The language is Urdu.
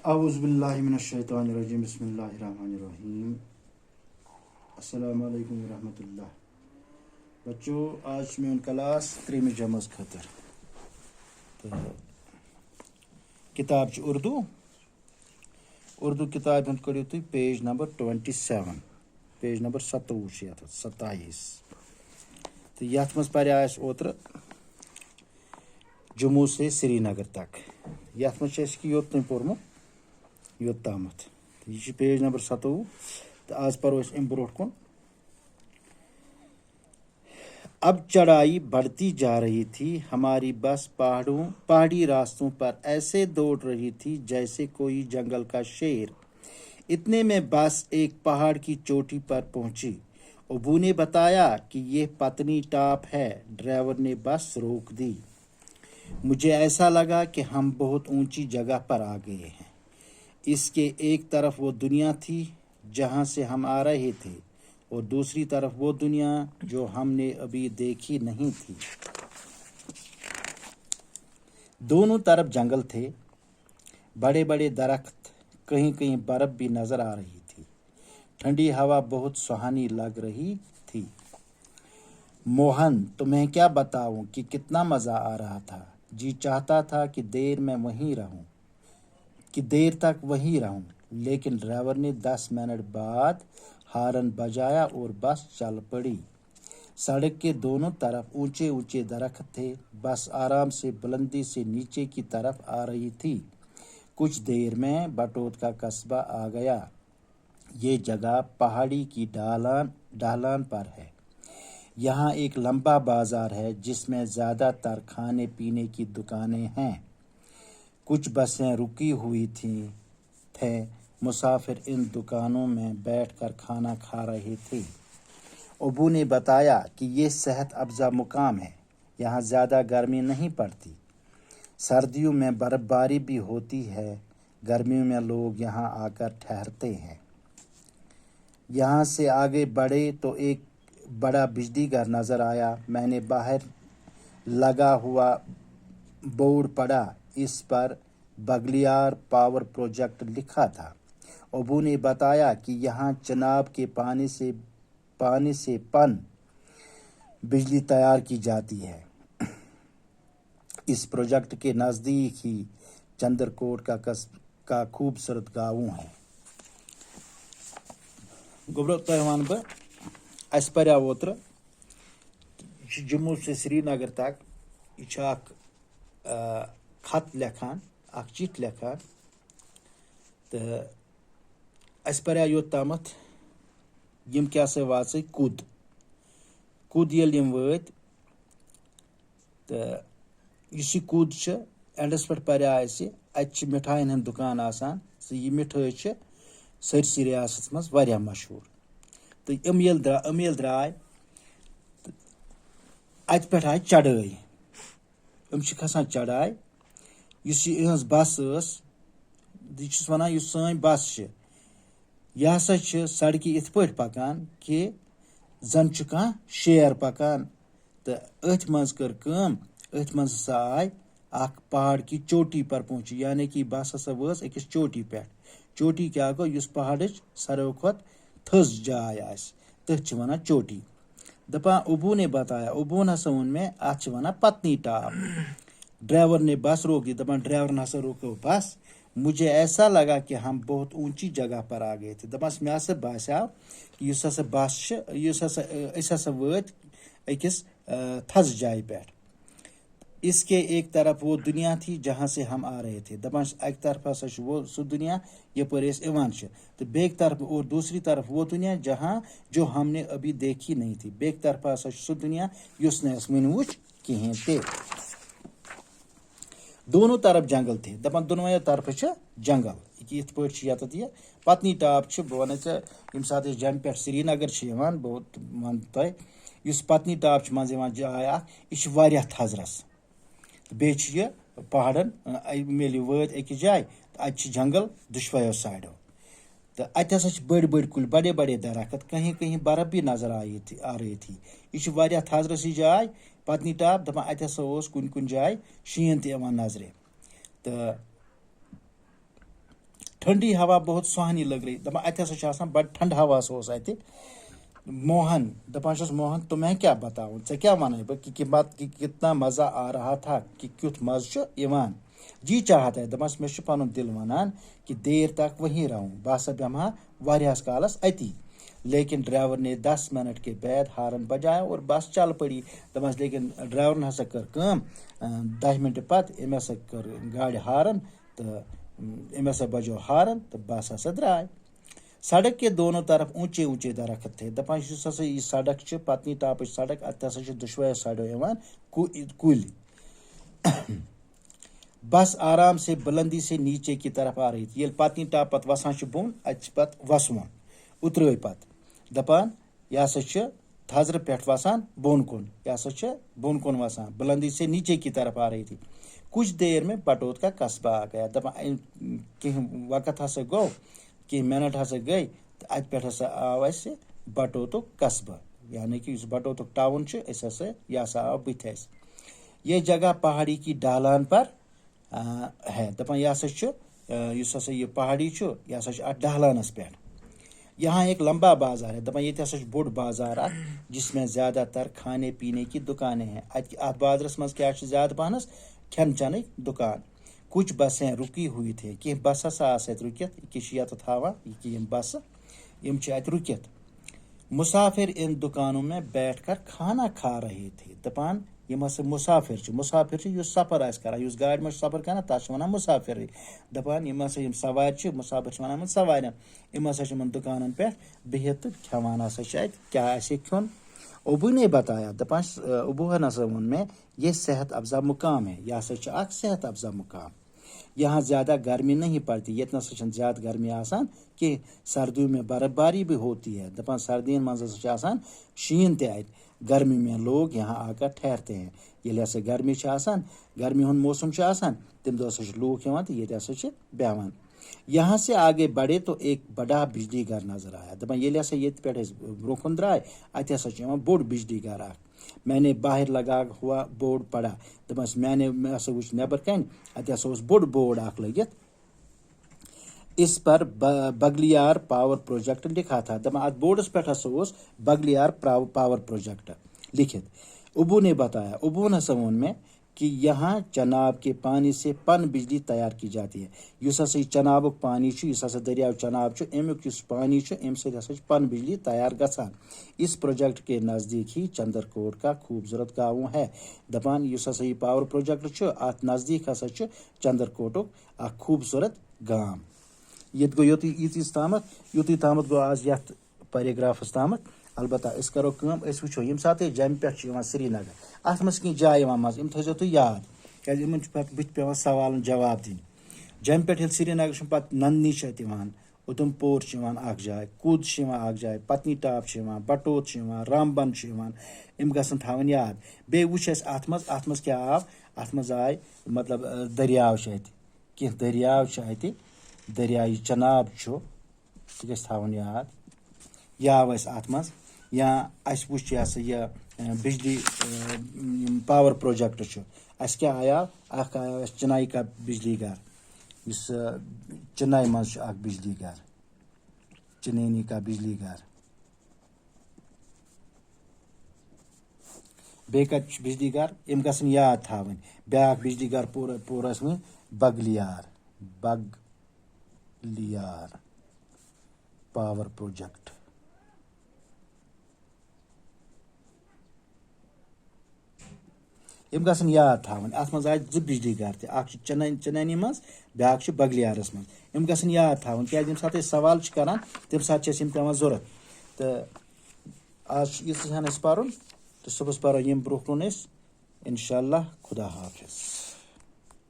اعوذ باللہ من الشیطان الرجیم بسم اللہ الرحمن الرحیم السلام علیکم ورحمۃ اللہ بچو آج میون کلاس تریم جماعت خاطر تو کتاب اردو کتاب ہند کڑو تھی پیج نمبر 27 پیج نمبر 27 تو یت مز پڑھا اس اوتر جموں سے سری نگر تک یت مز یوت پورمت یوت تامت یہ پیج نمبر 27 تو آج پرو اس ام برو کن اب چڑھائی بڑھتی جا رہی تھی ہماری بس پہاڑی راستوں پر ایسے دوڑ رہی تھی جیسے کوئی جنگل کا شیر اتنے میں بس ایک پہاڑ کی چوٹی پر پہنچی ابو نے بتایا کہ یہ پتنی ٹاپ ہے ڈرائیور نے بس روک دی مجھے ایسا لگا کہ ہم بہت اونچی جگہ پر آ گئے ہیں اس کے ایک طرف وہ دنیا تھی جہاں سے ہم آ رہے تھے اور دوسری طرف وہ دنیا جو ہم نے ابھی دیکھی نہیں تھی دونوں طرف جنگل تھے بڑے بڑے درخت کہیں کہیں برف بھی نظر آ رہی تھی ٹھنڈی ہوا بہت سہانی لگ رہی تھی موہن تمہیں کیا بتاؤں کہ کتنا مزہ آ رہا تھا جی چاہتا تھا کہ دیر تک وہیں رہوں لیکن ڈرائیور نے 10 منٹ بعد ہارن بجایا اور بس چل پڑی سڑک کے دونوں طرف اونچے اونچے درخت تھے بس آرام سے بلندی سے نیچے کی طرف آ رہی تھی کچھ دیر میں بٹوت کا قصبہ آ گیا یہ جگہ پہاڑی کی ڈھلان پر ہے یہاں ایک لمبا بازار ہے جس میں زیادہ تر کھانے پینے کی دکانیں ہیں کچھ بسیں رکی ہوئی تھے مسافر ان دکانوں میں بیٹھ کر کھانا کھا رہے تھے ابو نے بتایا کہ یہ صحت افزا مقام ہے یہاں زیادہ گرمی نہیں پڑتی سردیوں میں برف باری بھی ہوتی ہے گرمیوں میں لوگ یہاں آ کر ٹھہرتے ہیں یہاں سے آگے بڑھے تو ایک بڑا بجلی گھر نظر آیا میں نے باہر لگا ہوا بورڈ پڑا اس پر بگلیار پاور پروجیکٹ لکھا تھا ابو نے بتایا کہ یہاں چناب کے پانی سے بجلی تیار کی جاتی ہے اس پروجیکٹ کے نزدیک ہی چندرکوٹ کا خوبصورت گاؤں ہے گوبرو تہوان بہ اس پڑھا اوتر جموں سے سری نگر تک یہ خط لکھان چٹھ لکھان تو اس پڑھا یوت تامت یم کیا سا واژ کود یل یم وٲتۍ تو اس یہ کود اینڈس پہ پڑھا اس ات مٹھائن ہند دکان آسان یہ مٹھائی سرسی ریاست مز واریاہ مشہور تو ام یل درائے ات پہ آئی چڑھائی کھسان چڑھائی اس یہ بس یہ ونان سن بس یہ ہسا سڑکہ ات پہ پکان کہ زن کھانا شیر پکان تو ات مز کر کم ات مز ہسا آئی اخ پہاڑ کی چوٹی پر پہنچی یعنی کہ بس ہسا وٲژ أکِس چوٹی پہ چوٹی کیا گو اس پہاڑچ ساروی کھت تھز جائے آس تتھ ونان چوٹی دپان ابو نے بتایا ابو ہسا وون میں ات ونان پتنی ٹاپ ڈرائیور نے بس روک دی دپان ڈرائیور نے ہسا روکو بس مجھے ایسا لگا کہ ہم بہت اونچی جگہ پر آ گئے تھے دپاس مے ہسا باسیو اس ہسا بس اس ہسا وٲتۍ أکِس تھز جائے پہ اس کے ایک طرف وہ دنیا تھی جہاں سے ہم آ رہے تھے دپان ایک طرف ہسا وہ سو دنیا یپر ایوان تو بیک طرف اور دوسری طرف وہ دنیا جو ہم نے ابھی دیکھی نہیں تھی بیک طرف ہسا سو دنیا یس نہ ون وچ کہین تے دونوں طرف جنگل تھے دپان دونوے طرف جنگل یت پہ یہ پتنی ٹاپ بہ ون یم سات جمہ پہ سری نگر بہت ون تہ اس پتنی ٹاپ مز جائے یہ واریاہ تھزرس بیٚیہِ پہاڑن میلہِ وٲتۍ أکِس جایہِ ات جنگل دشویو سایڈو تو ات ہسا بڑی بڑی کل بڑے بڑے درخت کہیں کہیں برف بھی نظر آ رہی تھی یہ واریاہ تھزرس جائے پتنی ٹاپ دپان ات ہسا کن جائے شین تہ یوان نظرِ تو ٹھنڈی ہوا بہت سہانی لگ رہی دپان اتہ ہسا چھ آسان بڑ ٹھنڈ ہوا اوس اتہ موہن دپان چھس موہن تمہیں کیا بتاؤں ژے کیا ونائی بہ کہ کتنا مزہ آ رہا تھا کہ کیُتھ مزٕ چھُ یوان جی چاہتا ہے دپانس مےٚ چھُ پنُن دل ونان کہ دیر تک وہیں رہوں بہ ہسا بیہمہٕ ہا واریاہس کالس اتی لیکن ڈرائیور نے 10 منٹ کے بعد ہارن بجایا اور بس چل پڑی دپانس لیکن ڈرائیورن ہسا کر کٲم 10 منٹ پتہٕ أمۍ ہسا کٔر گاڑِ ہارن تو أمۍ ہسا بجو ہارن تو بس ہسا درائے سڑک کے دونوں طرف اونچے اونچے درخت تھے دپان یُس ہسا یہ سڑک چھ پتنی ٹاپچ سڑک اتھ ہسا چھ دۄشوے سایڈو یوان کُلۍ بس آرام سے بلندی سے نیچے کی طرف آ رہی تھی ییٚلہِ پتنی ٹاپ پتہٕ وسان چھُ بۄن اتہِ چھِ پتہٕ وسوُن اترٲے پتہٕ دپان یہ ہسا چھِ تھزرٕ پٮ۪ٹھ وسان بۄن کُن یہ ہسا چھِ بۄن کُن وسان بلندی سے نیچے کی طرف آ رہی تھی کچھ دیر میں بٹوت کا قصبہ آ گیا دپان کینٛہہ وقت ہسا گوٚو کینٛہہ منٹ ہسا گٔے تہٕ اتہِ پٮ۪ٹھ ہسا آو اسہِ بٹوتُک قصبہ یعنی کہ یُس بٹوتُک ٹاؤن چھُ أسۍ ہسا یہ ہسا آو بٕتھِ اسہِ یہ جگہ پہاڑی کی ڈھالان پر ہے دپان یہ ہسا چھُ یُس ہسا یہ پہاڑی چھُ یہ ہسا چھُ اتھ ڈھلانس پٮ۪ٹھ یہاں ایک لمبا بازار ہے دپان ییٚتہِ ہسا چھُ بوٚڑ بازار اکھ جس میں زیادہ تر کھانے پینے کی دکانیں ہیں اتھ بازرس منٛز کیاہ چھُ زیادٕ پہنس کھٮ۪ن چٮ۪نٕکۍ دکان کچھ بسیں رکی ہوئی تھے کینٛہہ بس ہسا آسہٕ اتہِ رُکِتھ یہِ چھِ ییٚتٮ۪تھ ہاوان یہِ یِم بسہٕ یِم چھِ اتہِ رُکِتھ مسافر ان دکانوں میں بیٹھ کر کھانا کھا رہے تھے دپان یم ہسا مسافر چھِ یُس سفر آسہِ کران یُس گاڑِ منٛز چھُ سفر کران تتھ چھِ ونان مسافرٕے دپان یِم ہسا یِم سوارِ چھِ مسافر چھِ ونان یِمن سوارٮ۪ن یِم ہسا چھِ یِمن دُکانن پٮ۪ٹھ بِہِتھ تہٕ کھٮ۪وان ہسا چھِ اتہِ کیاہ آسہِ کھیوٚن ابو نے بتایا دپان ابوہن ہسا ووٚن مےٚ یہ صحت افزا مقام ہے یہ ہسا چھُ اکھ صحت افزا مقام یہاں زیادہ گرمی نہیں پڑتی ییٚتہِ نسا چھنہٕ زیادٕ گرمی آسان کینٛہہ سردیوں میں برف باری بھی ہوتی ہے دپان سردین منٛز ہسا چھِ آسان شیٖن تہِ اتہِ گرمی میں لوگ یہاں آ کر ٹھہرتے ہیں ییٚلہِ ہسا گرمی چھِ آسان گرمی ہُنٛد موسم چھُ آسان تمہِ دۄہ ہسا چھِ لوٗکھ یِوان تہٕ ییٚتہِ ہسا چھِ بیٚہوان یہاں سے آگے بڑھے تو ایک بڑا بجلی گھر نظر آیا دپان ییٚلہِ ہسا ییٚتہِ پٮ۪ٹھ أسۍ برونٛہہ کُن درٛاے اتہِ ہسا چھُ یِوان بوٚڑ بجلی گھر اکھ میں نے باہر لگا ہوا بورڈ پڑا دپان مےٚ ہسا وٕچھ نٮ۪بر کنہِ اتہِ ہسا اوس بوٚڑ بورڈ اکھ لٲگِتھ اس پر بگلیار پاور پروجیکٹ لکھا تھا دپان اتھ بورڈس پٮ۪ٹھ ہسا اوس بگلیار پاور پروجیکٹ لکھِتھ ابو نے بتایا ابوُن ہسا ووٚن مےٚ کہ یہاں چناب کے پانی سے پن بجلی تیار کی جاتی ہے یُس ہسا یہ چنابُک پانی چھُ یُس ہسا دریاو چناب چھُ امیُک یُس پانی چھُ امہِ سۭتۍ ہسا چھِ پن بجلی تیار گژھان اس پروجیکٹ کے نزدیک ہی چندر کوٹ کا خوبصورت گاؤں ہے دپان یُس ہسا یہ پاور پروجیکٹ چھُ اتھ نزدیک ہسا چھُ چندر کوٹُک اکھ خوبصورت گام ییٚتہِ گوٚو یُتُے تامتھ گوٚو آز یتھ پیراگرافس تامتھ البتہ أسۍ کرو کٲم أسۍ وٕچھو ییٚمہِ ساتہٕ أسۍ جمہِ پٮ۪ٹھ چھِ یِوان سرینگر اتھ منٛز چھِ کینٛہہ جایہِ یِوان منٛزٕ یِم تھٲیزیو تُہۍ یاد کیازِ یِمن چھُ پتہٕ بٕتھِ پیٚوان سوالن جواب دِنۍ جمہِ پٮ۪ٹھ ییٚلہِ سرینگر چھُ پتہٕ نندنی چھِ اتہِ یِوان ادھم پور چھِ یِوان اکھ جاے کُد چھِ یِوان اکھ جاے پتنی ٹاپ چھِ یِوان بٹوت چھِ یِوان رامبن چھِ یِوان یِم گژھن تھاوٕنۍ یاد بیٚیہِ وٕچھ اَسہِ اتھ منٛز کیاہ آو اتھ منٛز آے مطلب دٔریاو چھِ اتہِ کینٛہہ دٔریاو چھِ اتہِ دریایہِ چناب چھُ سُہ گژھِ تھاوُن یاد یہِ آو اَسہِ اتھ منٛز یا اَسہِ وٕچھ یہِ ہسا یہِ بجلی پاور پروجیکٹ چھُ اَسہِ کیاہ آیاو اکھ آیاو اَسہِ چِناے کا بجلی گھر یُس چِناے منٛز چھُ اکھ بجلی گھر چِنینی کا بجلی گھر بیٚیہِ کتہِ چھُ بجلی گھر یِم گژھن یاد تھاوٕنۍ بیاکھ بجلی گھر پوٗرس منٛز بگلیار پاور پروجیکٹ یِم گژھن یاد تھاوٕنۍ اتھ منٛز آے 2 بجلی گھر تہِ اکھ چھُ چِنانی منٛز بیاکھ چھُ بگلیارس منٛز یِم گژھن یاد تھاوٕنۍ کیازِ ییٚمہِ ساتہٕ أسۍ سوال چھِ کران تمہِ ساتہٕ چھِ اَسہِ یِم پیٚوان ضوٚرتھ تہٕ آز چھُ ییٖژٕ ہن اَسہِ پرُن تہٕ صُبحس پرو یِم برونٛہہ کُن أسۍ انشاء اللہ خدا حافظ